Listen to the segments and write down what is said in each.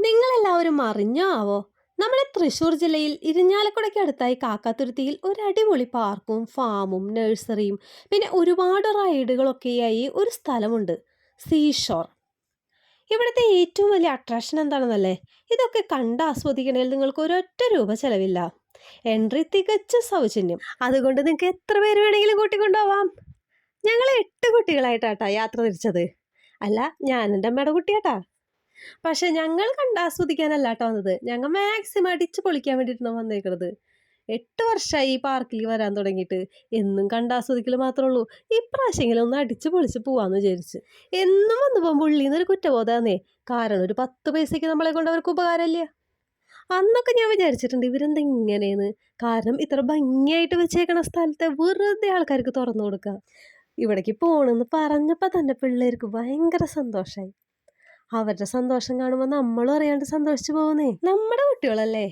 നിങ്ങളെല്ലാവരും അറിഞ്ഞോ ആവോ? നമ്മുടെ തൃശ്ശൂർ ജില്ലയിൽ ഇരിഞ്ഞാലക്കുടയ്ക്ക് അടുത്തായി കാക്കാത്തുരുത്തിയിൽ ഒരു അടിപൊളി പാർക്കും ഫാമും നഴ്സറിയും പിന്നെ ഒരുപാട് റൈഡുകളൊക്കെയായി ഒരു സ്ഥലമുണ്ട്. സീഷോർ. ഇവിടുത്തെ ഏറ്റവും വലിയ അട്രാക്ഷൻ എന്താണെന്നല്ലേ? ഇതൊക്കെ കണ്ട് ആസ്വദിക്കണേൽ നിങ്ങൾക്ക് ഒരൊറ്റ രൂപ ചെലവില്ല. എൻട്രി തികച്ച സൗജന്യം. അതുകൊണ്ട് നിങ്ങൾക്ക് എത്ര പേര് വേണമെങ്കിലും കൂട്ടിക്കൊണ്ടുപോവാം. ഞങ്ങൾ 8 കുട്ടികളായിട്ടാട്ടാ യാത്ര തിരിച്ചത്. അല്ല, ഞാൻ എൻ്റെ അമ്മയുടെ കുട്ടിയാട്ടാ. പക്ഷെ ഞങ്ങൾ കണ്ടാസ്വദിക്കാനല്ല കേട്ടോ വന്നത്. ഞങ്ങൾ മാക്സിമം അടിച്ച് പൊളിക്കാൻ വേണ്ടിയിട്ടാണ് വന്നേക്കുന്നത്. 8 വർഷമായി ഈ പാർക്കിൽ വരാൻ തുടങ്ങിയിട്ട്. എന്നും കണ്ടാസ്വദിക്കൽ മാത്രമേ ഉള്ളൂ. ഇപ്രാവശ്യമെങ്കിലും ഒന്ന് അടിച്ച് പൊളിച്ച് പോവാന്ന് വിചാരിച്ച്. എന്നും വന്നു പോകുമ്പോൾ ഉള്ളിൽ നിന്നൊരു കുറ്റബോധമാന്നേ. കാരണം ഒരു 10 പൈസയ്ക്ക് നമ്മളെ കൊണ്ട് അവർക്ക് ഉപകാരമില്ല. അന്നൊക്കെ ഞാൻ വിചാരിച്ചിട്ടുണ്ട് ഇവരെന്താ ഇങ്ങനെയെന്ന്. കാരണം ഇത്ര ഭംഗിയായിട്ട് വെച്ചേക്കണ സ്ഥലത്തെ വെറുതെ ആൾക്കാർക്ക് തുറന്നു കൊടുക്കുക. ഇവിടേക്ക് പോകണമെന്ന് പറഞ്ഞപ്പോൾ തന്നെ പിള്ളേർക്ക് ഭയങ്കര സന്തോഷമായി. അവരുടെ സന്തോഷം കാണുമ്പോൾ നമ്മളും അറിയാണ്ട് സന്തോഷിച്ചു പോകുന്നേ. നമ്മുടെ കുട്ടികളല്ലേ?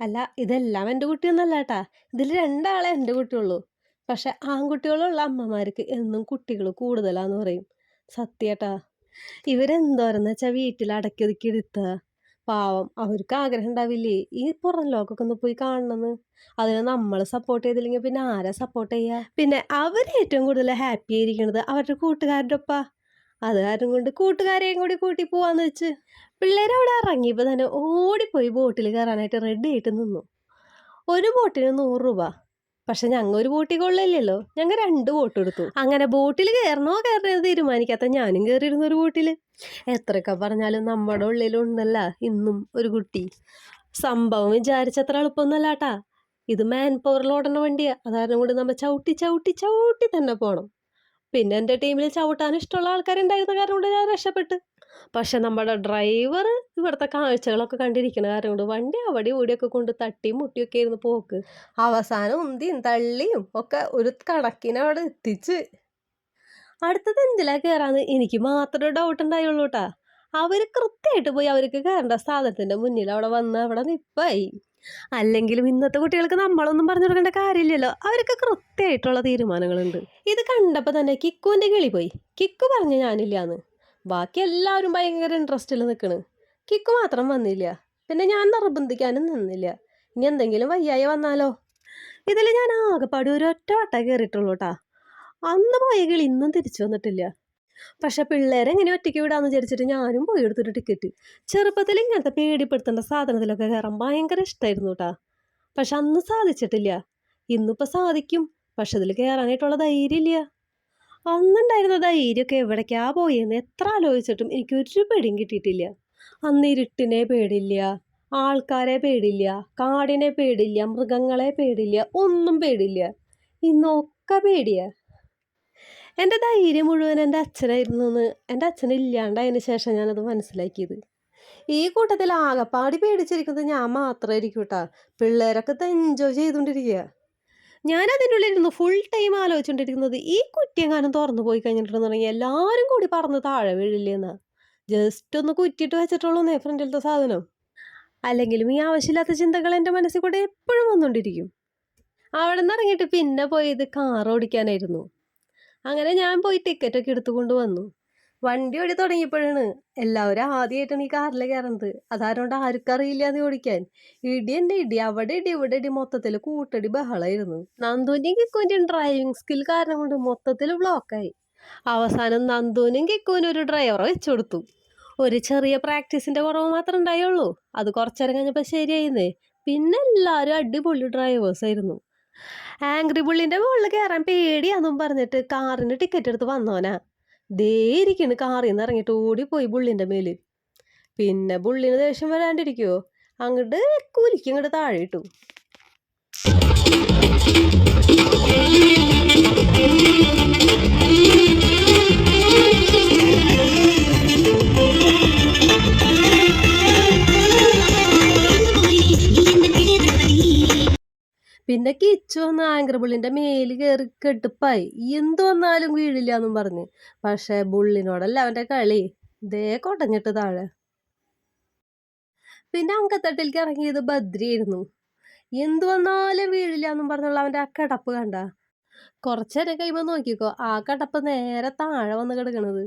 അല്ല, ഇതെല്ലാം എൻ്റെ കുട്ടിയൊന്നല്ല കേട്ടാ. ഇതിൽ 2 ആളെ എൻ്റെ കുട്ടിയുള്ളൂ. പക്ഷെ ആൺകുട്ടികളുള്ള അമ്മമാർക്ക് എന്നും കുട്ടികൾ കൂടുതലാന്ന് പറയും. സത്യേട്ടാ. ഇവരെന്തോരെന്ന് വെച്ചാൽ വീട്ടിൽ അടക്കി ഒതുക്കി എടുത്തുക. പാവം, അവർക്ക് ആഗ്രഹം ഉണ്ടാവില്ലേ ഈ പുറം ലോകമൊക്കെ ഒന്ന് പോയി കാണണമെന്ന്. അതിന് നമ്മൾ സപ്പോർട്ട് ചെയ്തില്ലെങ്കിൽ പിന്നെ ആരാ സപ്പോർട്ട് ചെയ്യുക? പിന്നെ അവർ ഏറ്റവും കൂടുതൽ ഹാപ്പി ആയിരിക്കണത് അവരുടെ കൂട്ടുകാരുടെ ഒപ്പാ. അത് കാരണം കൊണ്ട് കൂട്ടുകാരെയും കൂടി കൂട്ടി പോവാന്ന് വെച്ച് പിള്ളേർ അവിടെ ഇറങ്ങിയപ്പോൾ തന്നെ ഓടിപ്പോയി ബോട്ടിൽ കയറാനായിട്ട് റെഡി ആയിട്ട് നിന്നു. ഒരു ബോട്ടിന് 100 രൂപ. പക്ഷെ ഞങ്ങൾ ഒരു ബോട്ടിൽ കൊള്ളില്ലല്ലോ. ഞങ്ങൾ 2 ബോട്ട് എടുത്തു. അങ്ങനെ ബോട്ടിൽ കയറണോ തീരുമാനിക്കാത്ത ഞാനും കയറിയിരുന്നു ഒരു ബോട്ടിൽ. എത്രയൊക്കെ പറഞ്ഞാലും നമ്മുടെ ഉള്ളിലുണ്ടല്ല ഇന്നും ഒരു കുട്ടി. സംഭവം വിചാരിച്ചത്ര എളുപ്പമൊന്നുമല്ല കേട്ടാ. ഇത് മാൻ പവറിൽ ഓടണ വണ്ടിയാ. അതാരണം കൊണ്ട് നമ്മൾ ചവിട്ടി ചവിട്ടി ചവിട്ടി തന്നെ പോകണം. പിന്നെ എൻ്റെ ടീമിൽ ചവിട്ടാൻ ഇഷ്ടമുള്ള ആൾക്കാരുണ്ടായിരുന്ന കാരണം കൊണ്ട് ഞാൻ രക്ഷപ്പെട്ട്. പക്ഷെ നമ്മുടെ ഡ്രൈവർ ഇവിടുത്തെ കാഴ്ചകളൊക്കെ കണ്ടിരിക്കുന്ന കാരണം കൊണ്ട് വണ്ടി അവിടെ ഇവിടെയൊക്കെ കൊണ്ട് തട്ടിയും മുട്ടിയൊക്കെ ആയിരുന്നു പോക്ക്. അവസാനം ഉന്തിയും തള്ളിയും ഒക്കെ ഒരു കണക്കിന് അവിടെ എത്തിച്ച്. അടുത്തത് എന്തിലാ കയറാന്ന് എനിക്ക് മാത്രമേ ഡൗട്ട് ഉണ്ടായുള്ളൂ കേട്ടാ. അവർ കൃത്യമായിട്ട് പോയി അവർക്ക് കയറേണ്ട സാധനത്തിൻ്റെ മുന്നിൽ അവിടെ വന്ന് അവിടെ നിപ്പായി. അല്ലെങ്കിലും ഇന്നത്തെ കുട്ടികൾക്ക് നമ്മളൊന്നും പറഞ്ഞു കൊടുക്കേണ്ട കാര്യമില്ലല്ലോ. അവർക്ക് കൃത്യമായിട്ടുള്ള തീരുമാനങ്ങളുണ്ട്. ഇത് കണ്ടപ്പോൾ തന്നെ കിക്കുവിൻ്റെ കിളി പോയി. കിക്കു പറഞ്ഞു ഞാനില്ലാന്ന്. ബാക്കി എല്ലാവരും ഭയങ്കര ഇൻട്രസ്റ്റിൽ നിൽക്കണ്. കിക്കു മാത്രം വന്നില്ല. പിന്നെ ഞാൻ നിർബന്ധിക്കാനും നിന്നില്ല. ഇനി എന്തെങ്കിലും വയ്യായ വന്നാലോ. ഇതിൽ ഞാൻ ആകെപ്പാടി ഒരു ഒറ്റ വട്ട കയറിയിട്ടുള്ളൂ കേട്ടാ. അന്ന് പോയ കിളി ഇന്നും തിരിച്ചു വന്നിട്ടില്ല. പക്ഷെ പിള്ളേരെ എങ്ങനെ ഒറ്റയ്ക്ക് വിടാന്ന് വിചാരിച്ചിട്ട് ഞാനും പോയി എടുത്തൊരു ടിക്കറ്റ്. ചെറുപ്പത്തിൽ ഇങ്ങനത്തെ പേടിപ്പെടുത്തേണ്ട സാധനത്തിലൊക്കെ കയറാൻ ഭയങ്കര ഇഷ്ടമായിരുന്നു കേട്ടാ. പക്ഷെ അന്ന് സാധിച്ചിട്ടില്ല. ഇന്നിപ്പോൾ സാധിക്കും. പക്ഷെ ഇതിൽ കയറാനായിട്ടുള്ള ധൈര്യമില്ല. അന്നുണ്ടായിരുന്ന ധൈര്യമൊക്കെ എവിടേക്കാ പോയെന്ന് എത്ര ആലോചിച്ചിട്ടും എനിക്കൊരു പേടിയും കിട്ടിയിട്ടില്ല. അന്ന് ഇരുട്ടിനെ പേടില്ല, ആൾക്കാരെ പേടില്ല, കാടിനെ പേടില്ല, മൃഗങ്ങളെ പേടില്ല, ഒന്നും പേടില്ല. ഇന്നൊക്കെ പേടിയാ. എൻ്റെ ധൈര്യം മുഴുവൻ എൻ്റെ അച്ഛനായിരുന്നു എന്ന് എൻ്റെ അച്ഛൻ ഇല്ലാണ്ടായതിന് ശേഷം ഞാനത് മനസ്സിലാക്കിയത്. ഈ കൂട്ടത്തിൽ ആകെപ്പാടി പേടിച്ചിരിക്കുന്നത് ഞാൻ മാത്രമായിരിക്കും കേട്ടാ. പിള്ളേരൊക്കെ എൻജോയ് ചെയ്തുകൊണ്ടിരിക്കുക. ഞാൻ അതിനുള്ളിൽ ഇരുന്ന് ഫുൾ ടൈം ആലോചിച്ചുകൊണ്ടിരിക്കുന്നത് ഈ കുറ്റിയെങ്ങാനും തുറന്നു പോയി കഴിഞ്ഞിട്ടുണ്ടെന്നുണ്ടെങ്കിൽ എല്ലാവരും കൂടി പറന്ന് താഴെ വീഴില്ലെന്നാ. ജസ്റ്റ് ഒന്ന് കുറ്റിയിട്ട് വെച്ചിട്ടുള്ളൂ ഫ്രണ്ടിലത്തെ സാധനം. അല്ലെങ്കിലും ഈ ആവശ്യമില്ലാത്ത ചിന്തകൾ എൻ്റെ മനസ്സിൽ കൂടെ എപ്പോഴും വന്നുകൊണ്ടിരിക്കും. അവിടെ നിന്ന് ഇറങ്ങിയിട്ട് പിന്നെ പോയത് കാർ ഓടിക്കാനായിരുന്നു. അങ്ങനെ ഞാൻ പോയി ടിക്കറ്റൊക്കെ എടുത്തുകൊണ്ട് വന്നു. വണ്ടി ഓടി തുടങ്ങിയപ്പോഴാണ് എല്ലാവരും ആദ്യമായിട്ടാണ് ഈ കാറിൽ കയറുന്നത്. അതാരോണ്ട് ആർക്കും അറിയില്ല അത് ഓടിക്കാൻ. ഇടി എൻ്റെ ഇടി, അവിടെ ഇടി ഇവിടെ ഇടി, മൊത്തത്തിൽ കൂട്ടടി ബഹളമായിരുന്നു. നന്ദുവിൻ്റെയും കിക്കുവിൻ്റെയും ഡ്രൈവിംഗ് സ്കിൽ കാരണം കൊണ്ട് മൊത്തത്തിൽ ബ്ലോക്കായി. അവസാനം നന്ദുവിനും കിക്കുവിനും ഒരു ഡ്രൈവറെ വെച്ചു കൊടുത്തു. ഒരു ചെറിയ പ്രാക്ടീസിൻ്റെ കുറവ് മാത്രമേ ഉണ്ടായുള്ളൂ. അത് കുറച്ചേരം കഴിഞ്ഞപ്പോൾ ശരിയായിരുന്നേ. പിന്നെ എല്ലാവരും അടിപൊളി ഡ്രൈവേഴ്സായിരുന്നു. ആംഗ്രി ബുള്ളിൻ്റെ മുകളിൽ കയറാൻ പേടിയാന്നും പറഞ്ഞിട്ട് കാറിന് ടിക്കറ്റ് എടുത്ത് വന്നോനാ. ദേ ഇരിക്കണ് കാറിൽ നിന്ന് ഇറങ്ങിയിട്ട് ഓടിപ്പോയി ബുള്ളിൻ്റെ മേല്. പിന്നെ ബുള്ളിന് ദേഷ്യം വരാണ്ടിരിക്കുവോ? അങ്ങോട്ട് കുലിക്ക് ഇങ്ങോട്ട് താഴെ ഇട്ടു. പിന്നെ കിച്ചു വന്ന് ആങ്കർ ബുള്ളിൻ്റെ മേല് കയറി കെട്ടുപ്പായി. എന്തു വന്നാലും വീഴില്ല എന്നും പറഞ്ഞ്. പക്ഷെ ബുള്ളിനോടല്ല അവൻ്റെ കളി. ദേ കൊടഞ്ഞിട്ട് താഴെ. പിന്നെ അങ്കത്തട്ടിലേക്ക് ഇറങ്ങിയത് ബദ്രിയായിരുന്നു. എന്തു വന്നാലും വീഴില്ല എന്നും പറഞ്ഞുള്ള അവൻ്റെ ആ കിടപ്പ് കണ്ട. കുറച്ചേരം കഴിയുമ്പോൾ നോക്കിക്കോ ആ കിടപ്പ് നേരെ താഴെ വന്ന് കിടക്കണത്.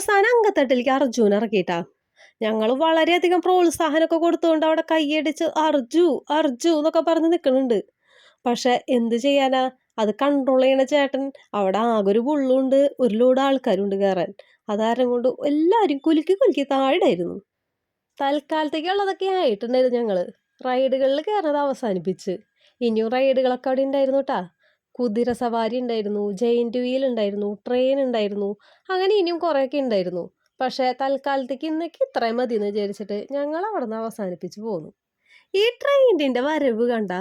അവസാനം അങ്കത്തട്ടിലേക്ക് അർജുൻ ഇറക്കിയിട്ടാ. ഞങ്ങൾ വളരെയധികം പ്രോത്സാഹനമൊക്കെ കൊടുത്തുകൊണ്ട് അവിടെ കൈയടിച്ച് അർജു അർജു എന്നൊക്കെ പറഞ്ഞ് നിൽക്കുന്നുണ്ട്. പക്ഷെ എന്ത് ചെയ്യാനാ, അത് കൺട്രോൾ ചെയ്യണ ചേട്ടൻ അവിടെ ആകെ ഒരു പുള്ളുണ്ട്, ഒരു ലോഡ് ആൾക്കാരുണ്ട് കയറാൻ. അതാരം കൊണ്ട് എല്ലാവരും കുലുക്കി കുലുക്കി താഴെയായിരുന്നു. തൽക്കാലത്തേക്കുള്ളതൊക്കെ ആയിട്ടുണ്ടായിരുന്നു. ഞങ്ങള് റൈഡുകളിൽ കയറുന്നത് അവസാനിപ്പിച്ച്. ഇനിയും റൈഡുകളൊക്കെ അവിടെ ഉണ്ടായിരുന്നു കേട്ടാ. കുതിര സവാരി ഉണ്ടായിരുന്നു, ജെയിന്റ് വീൽ ഉണ്ടായിരുന്നു, ട്രെയിൻ ഉണ്ടായിരുന്നു, അങ്ങനെ ഇനിയും കുറേയൊക്കെ ഉണ്ടായിരുന്നു. പക്ഷേ തൽക്കാലത്തേക്ക് ഇന്നേക്ക് ഇത്രയും മതി എന്ന് വിചാരിച്ചിട്ട് ഞങ്ങൾ അവിടെ നിന്ന് അവസാനിപ്പിച്ച് പോന്നു. ഈ ട്രെയിനിന്റെ വരവ് കണ്ട,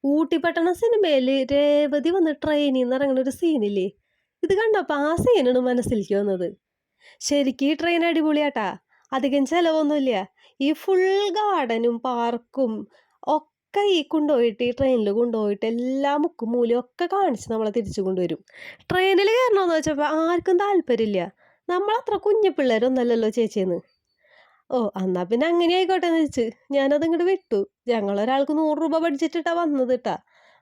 ഊട്ടിപ്പട്ടണ സിനിമയില് രേവതി വന്ന് ട്രെയിനിൽ നിന്ന് ഇറങ്ങുന്ന ഒരു സീനില്ലേ, ഇത് കണ്ടപ്പോ ആ സീനാണ് മനസ്സിലേക്ക് വന്നത്. ശരിക്കും ഈ ട്രെയിൻ അടിപൊളിയാട്ടാ. അധികം ചെലവൊന്നുമില്ല. ഈ ഫുൾ ഗാർഡനും പാർക്കും ഒക്കെ ഈ കൊണ്ടുപോയിട്ട്, ഈ ട്രെയിനിൽ കൊണ്ടുപോയിട്ട് എല്ലാ മുക്കും മൂലയും ഒക്കെ കാണിച്ച് നമ്മളെ തിരിച്ചു കൊണ്ടുവരും. ട്രെയിനിൽ കയറണമെന്ന് വെച്ചപ്പോൾ ആർക്കും താല്പര്യമില്ല. നമ്മളത്ര കുഞ്ഞു പിള്ളേരൊന്നല്ലല്ലോ ചേച്ചിയെന്ന്. ഓ എന്നാ പിന്നെ അങ്ങനെ ആയിക്കോട്ടെ എന്ന് വെച്ച് ഞാനത് ഇങ്ങോട്ട് വിട്ടു. ഞങ്ങളൊരാൾക്ക് 100 രൂപ ബഡ്ജറ്റ് ഇട്ടാ വന്നത് ഇട്ടാ.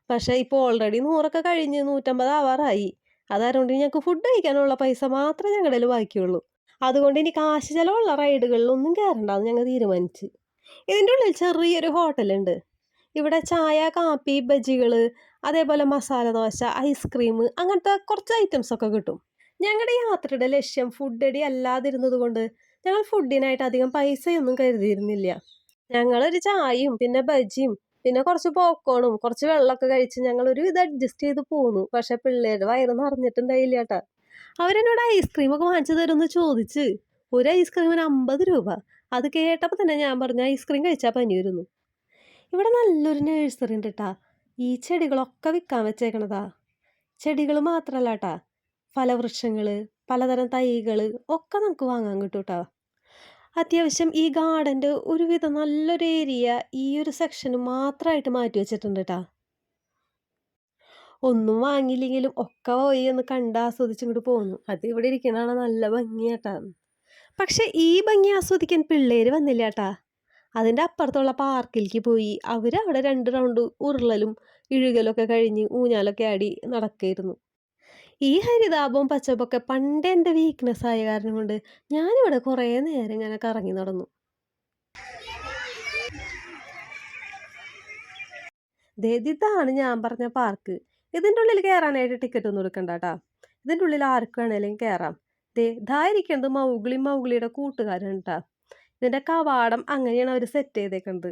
പക്ഷെ ഇപ്പോൾ ഓൾറെഡി 100 കഴിഞ്ഞ് 150 ആവാറായി. അതായതുകൊണ്ട് ഞങ്ങൾക്ക് ഫുഡ് കഴിക്കാനുള്ള പൈസ മാത്രമേ ഞങ്ങളുടെ കയ്യിൽ ബാക്കിയുള്ളൂ. അതുകൊണ്ട് ഇനി കാശ് ചെലവുള്ള റൈഡുകളിലൊന്നും കയറണ്ടെന്ന് ഞങ്ങൾ തീരുമാനിച്ച്. ഇതിൻ്റെ ഉള്ളിൽ ചെറിയൊരു ഹോട്ടലുണ്ട്. ഇവിടെ ചായ, കാപ്പി, ബജികൾ, അതേപോലെ മസാല ദോശ, ഐസ്ക്രീം, അങ്ങനത്തെ കുറച്ച് ഐറ്റംസ് ഒക്കെ കിട്ടും. ഞങ്ങളുടെ യാത്രയുടെ ലക്ഷ്യം ഫുഡ് അടി അല്ലാതിരുന്നത് കൊണ്ട് ഞങ്ങൾ ഫുഡിനായിട്ട് അധികം പൈസയൊന്നും കരുതിയിരുന്നില്ല. ഞങ്ങളൊരു ചായയും പിന്നെ ബജിയും പിന്നെ കുറച്ച് പോപ്കോണും കുറച്ച് വെള്ളമൊക്കെ കഴിച്ച് ഞങ്ങൾ ഒരു ഇത് അഡ്ജസ്റ്റ് ചെയ്ത് പോന്നു. പക്ഷെ പിള്ളേരുടെ വയറ് നിറഞ്ഞിട്ടുണ്ടായില്ല കേട്ടാ. അവരെന്നോട് ഐസ്ക്രീം ഒക്കെ വാങ്ങിച്ചു തരുമെന്ന് ചോദിച്ച്. ഒരു ഐസ്ക്രീമിന് 50 രൂപ. അത് കേട്ടപ്പോൾ തന്നെ ഞാൻ പറഞ്ഞു ഐസ്ക്രീം കഴിച്ചാൽ പനി വരുന്നു. ഇവിടെ നല്ലൊരു നഴ്സറി ഉണ്ട് കേട്ടാ. ഈ ചെടികളൊക്കെ വിൽക്കാൻ വെച്ചേക്കണതാ. ചെടികൾ മാത്രമല്ല കേട്ടാ, ഫലവൃക്ഷങ്ങൾ, പലതരം തൈകൾ ഒക്കെ നമുക്ക് വാങ്ങാൻ കിട്ടും കേട്ടോ. അത്യാവശ്യം ഈ ഗാർഡൻ്റെ ഒരുവിധം നല്ലൊരു ഏരിയ ഈ ഒരു സെക്ഷന് മാത്രമായിട്ട് മാറ്റി വെച്ചിട്ടുണ്ട് കേട്ടാ. ഒന്നും വാങ്ങിയില്ലെങ്കിലും ഒക്കെ പോയി ഒന്ന് കണ്ട് ആസ്വദിച്ചിങ്ങോട്ട് പോന്നു. അത് ഇവിടെ ഇരിക്കണതാണ് നല്ല ഭംഗിയാട്ടാ. പക്ഷെ ഈ ഭംഗി ആസ്വദിക്കാൻ പിള്ളേര് വന്നില്ല കേട്ടാ. അതിൻ്റെ അപ്പുറത്തുള്ള പാർക്കിലേക്ക് പോയി അവരവിടെ 2 റൗണ്ട് ഉരുളലും ഇഴുകലൊക്കെ കഴിഞ്ഞ് ഊഞ്ഞാലൊക്കെ ആടി നടക്കായിരുന്നു. ഈ ഹരിതാപവും പച്ചപ്പൊക്കെ പണ്ടേ എൻ്റെ വീക്ക്നെസ് ആയ കാരണം കൊണ്ട് ഞാനിവിടെ കുറേ നേരം ഇങ്ങനെ കറങ്ങി നടന്നു. ഇതാണ് ഞാൻ പറഞ്ഞ പാർക്ക്. ഇതിൻ്റെ ഉള്ളിൽ കയറാനായിട്ട് ടിക്കറ്റ് ഒന്നും എടുക്കണ്ട കേട്ടാ. ഇതിൻ്റെ ഉള്ളിൽ ആർക്ക് വേണേലും കയറാം. ഇതായിരിക്കുന്നത് മൗഗ്ലിയുടെ കൂട്ടുകാരൻ കേട്ടാ. ഇതിൻ്റെ കവാടം അങ്ങനെയാണ് അവർ സെറ്റ് ചെയ്തേക്കുന്നത്.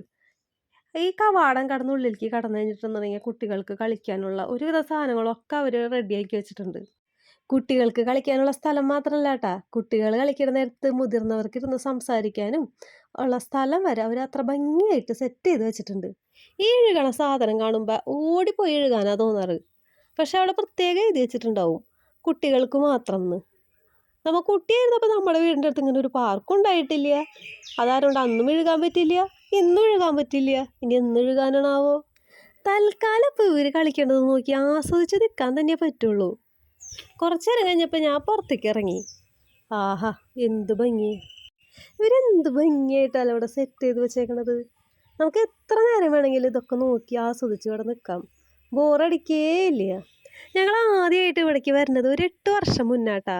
ഈ കവാടം കടന്ന് ഉള്ളിലേക്ക് കടന്നു കഴിഞ്ഞിട്ടുണ്ടെങ്കിൽ കുട്ടികൾക്ക് കളിക്കാനുള്ള ഒരുവിധ സാധനങ്ങളൊക്കെ അവർ റെഡിയാക്കി വെച്ചിട്ടുണ്ട്. കുട്ടികൾക്ക് കളിക്കാനുള്ള സ്ഥലം മാത്രമല്ല കേട്ടാ, കുട്ടികൾ കളിക്കുന്ന നേരത്ത് മുതിർന്നവർക്ക് ഇരുന്ന് സംസാരിക്കാനും ഉള്ള സ്ഥലം വരെ അവർ അത്ര ഭംഗിയായിട്ട് സെറ്റ് ചെയ്ത് വെച്ചിട്ടുണ്ട്. ഈ ഇഴുകണ സാധനം കാണുമ്പോൾ ഓടിപ്പോയി ഇഴുകാനാ തോന്നാറ്. പക്ഷെ അവിടെ പ്രത്യേകം എഴുതി വെച്ചിട്ടുണ്ടാവും കുട്ടികൾക്ക് മാത്രം എന്ന്. നമ്മൾ കുട്ടിയായിരുന്നപ്പോൾ നമ്മുടെ വീടിൻ്റെ അടുത്ത് ഇങ്ങനെ ഒരു പാർക്കും ഉണ്ടായിട്ടില്ല. അതാരോണ്ട് അന്നും എഴുകാൻ പറ്റില്ല, ഇന്നും എഴുകാൻ പറ്റില്ല. ഇനി എന്ന് എഴുകാനാണാവോ. തൽക്കാലം ഇപ്പോൾ ഇവർ കളിക്കേണ്ടത് നോക്കി ആസ്വദിച്ച് നിൽക്കാൻ തന്നെ പറ്റുള്ളൂ. കുറച്ച് നേരം കഴിഞ്ഞപ്പോൾ ഞാൻ പുറത്തേക്ക് ഇറങ്ങി. ആഹാ എന്ത് ഭംഗി! ഇവരെന്ത് ഭംഗിയായിട്ടല്ല ഇവിടെ സെറ്റ് ചെയ്ത് വെച്ചേക്കണത്. നമുക്ക് എത്ര നേരം വേണമെങ്കിലും ഇതൊക്കെ നോക്കി ആസ്വദിച്ച് ഇവിടെ നിൽക്കാം. ബോറടിക്കേ ഇല്ല. ഞങ്ങൾ ആദ്യമായിട്ട് ഇവിടേക്ക് വരുന്നത് ഒരു 8 വർഷം മുന്നാട്ടാ.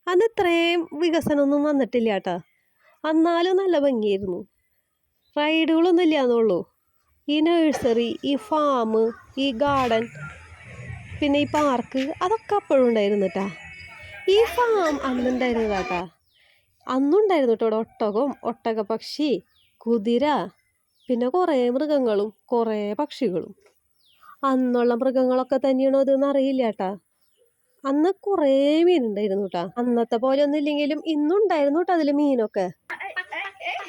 അന്ന് ഇത്രയും വികസനമൊന്നും വന്നിട്ടില്ല കേട്ടാ. എന്നാലും നല്ല ഭംഗിയായിരുന്നു. റൈഡുകളൊന്നും ഇല്ലാന്നുള്ളൂ. ഈ നഴ്സറി, ഈ ഫാം, ഈ ഗാർഡൻ, പിന്നെ ഈ പാർക്ക് അതൊക്കെ അപ്പോഴും ഉണ്ടായിരുന്നു കേട്ടാ. ഈ ഫാം അന്നുണ്ടായിരുന്നതാട്ടാ. അന്നുണ്ടായിരുന്നു കേട്ടോ ഇവിടെ ഒട്ടകവും ഒട്ടകപ്പക്ഷി, കുതിര, പിന്നെ കുറേ മൃഗങ്ങളും കുറേ പക്ഷികളും. അന്നുള്ള മൃഗങ്ങളൊക്കെ തന്നെയാണോ ഇതെന്ന് അറിയില്ല കേട്ടാ. അന്ന് കുറേ മീനുണ്ടായിരുന്നു കേട്ടാ. അന്നത്തെ പോലെ ഒന്നും ഇല്ലെങ്കിലും ഇന്നുണ്ടായിരുന്നു കേട്ടോ അതിൽ മീനൊക്കെ.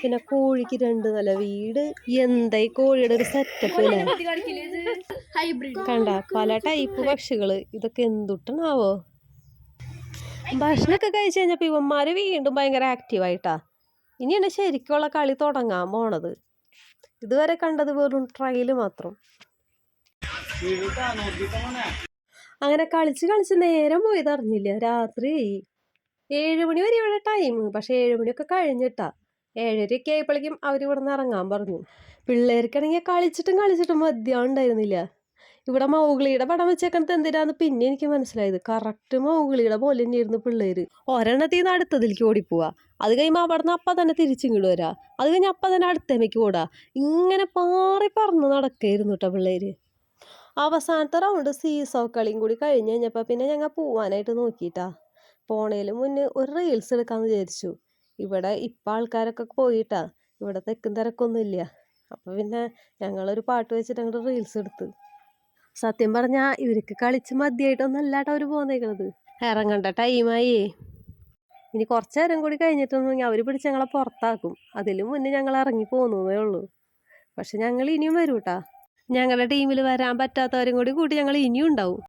പിന്നെ കോഴിക്ക് 2 നില വീട്. എന്തായി കോഴിയുടെ ഒരു സെറ്റപ്പ് അല്ലേ. കണ്ട പല ടൈപ്പ് പക്ഷികള്. ഇതൊക്കെ എന്തുട്ടണാവോ. ഭക്ഷണമൊക്കെ കഴിച്ച് കഴിഞ്ഞപ്പോൾ ഇവന്മാര് വീണ്ടും ഭയങ്കര ആക്റ്റീവായിട്ടാ. ഇനിയാണ് ശരിക്കുള്ള കളി തുടങ്ങാൻ പോണത്. ഇതുവരെ കണ്ടത് വെറും ട്രയൽ മാത്രം. അങ്ങനെ കളിച്ച് കളിച്ച് നേരം പോയത് അറിഞ്ഞില്ല. രാത്രിയായി. 7 മണി വരെ ഇവിടെ ടൈം. പക്ഷെ 7 മണിയൊക്കെ കഴിഞ്ഞിട്ടാ. 7:30 ആയപ്പോഴേക്കും അവർ ഇവിടെ നിന്ന് ഇറങ്ങാൻ പറഞ്ഞു. പിള്ളേർക്കാണെങ്കിൽ കളിച്ചിട്ടും മദ്യം ഉണ്ടായിരുന്നില്ല. ഇവിടെ മൗഗ്ലിയുടെ പടം വെച്ചേക്കണത് എന്തിനാന്ന് പിന്നെ എനിക്ക് മനസ്സിലായത്. കറക്റ്റ് മൗഗ്ലിയുടെ പോലെ തന്നെയായിരുന്നു പിള്ളേര്. ഒരെണ്ണത്തീന്ന് അടുത്തതിലേക്ക് ഓടിപ്പോവാ. അത് കഴിയുമ്പോൾ അവിടുന്ന് അപ്പം തന്നെ തിരിച്ചിങ്ങോട്ട് വരാ. അത് കഴിഞ്ഞ് അപ്പം തന്നെ അടുത്തേക്ക് ഓടാ. ഇങ്ങനെ പാറി പറന്ന് നടക്കായിരുന്നു കേട്ടോ പിള്ളേര്. അവസാനത്തെ റൗണ്ട് സീസോ കളിയും കൂടി കഴിഞ്ഞ് കഴിഞ്ഞപ്പോൾ പിന്നെ ഞങ്ങൾ പോവാനായിട്ട് നോക്കിയിട്ടാ. പോണേല് മുന്നേ ഒരു റീൽസ് എടുക്കാമെന്ന് വിചാരിച്ചു. ഇവിടെ ഇപ്പം ആൾക്കാരൊക്കെ പോയിട്ടാ. ഇവിടെ തിക്കും തിരക്കൊന്നുമില്ല. അപ്പോൾ പിന്നെ ഞങ്ങളൊരു പാട്ട് വെച്ചിട്ട് അങ്ങോട്ട് റീൽസ് എടുത്ത്. സത്യം പറഞ്ഞാൽ ഇവർക്ക് കളിച്ച് മതിയായിട്ടൊന്നല്ല കേട്ടോ അവർ പോന്നേക്കണത്. ഇറങ്ങേണ്ട ടൈമായി. ഇനി കുറച്ച് നേരം കൂടി കഴിഞ്ഞിട്ടൊന്നും അവർ പിടിച്ച് ഞങ്ങളെ പുറത്താക്കും. അതിലും മുന്നേ ഞങ്ങൾ ഇറങ്ങി പോന്നേ ഉള്ളൂ. പക്ഷെ ഞങ്ങൾ ഇനിയും വരും കേട്ടോ. ഞങ്ങളുടെ ടീമിൽ വരാൻ പറ്റാത്തവരും കൂടി കൂട്ടി ഞങ്ങൾ ഇനിയും ഉണ്ടാവും.